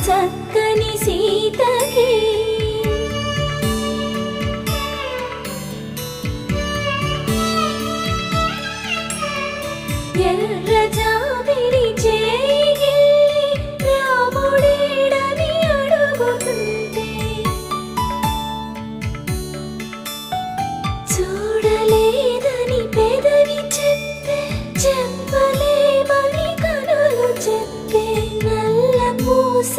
చక్కని సీతకి ఎర్ర జాబిలి చేయి రాముడేడని అడుగుతుంటే చూడలేదని పెదవి చెప్పే చెప్పలేమని కనులు చెప్పే నల్ల పూస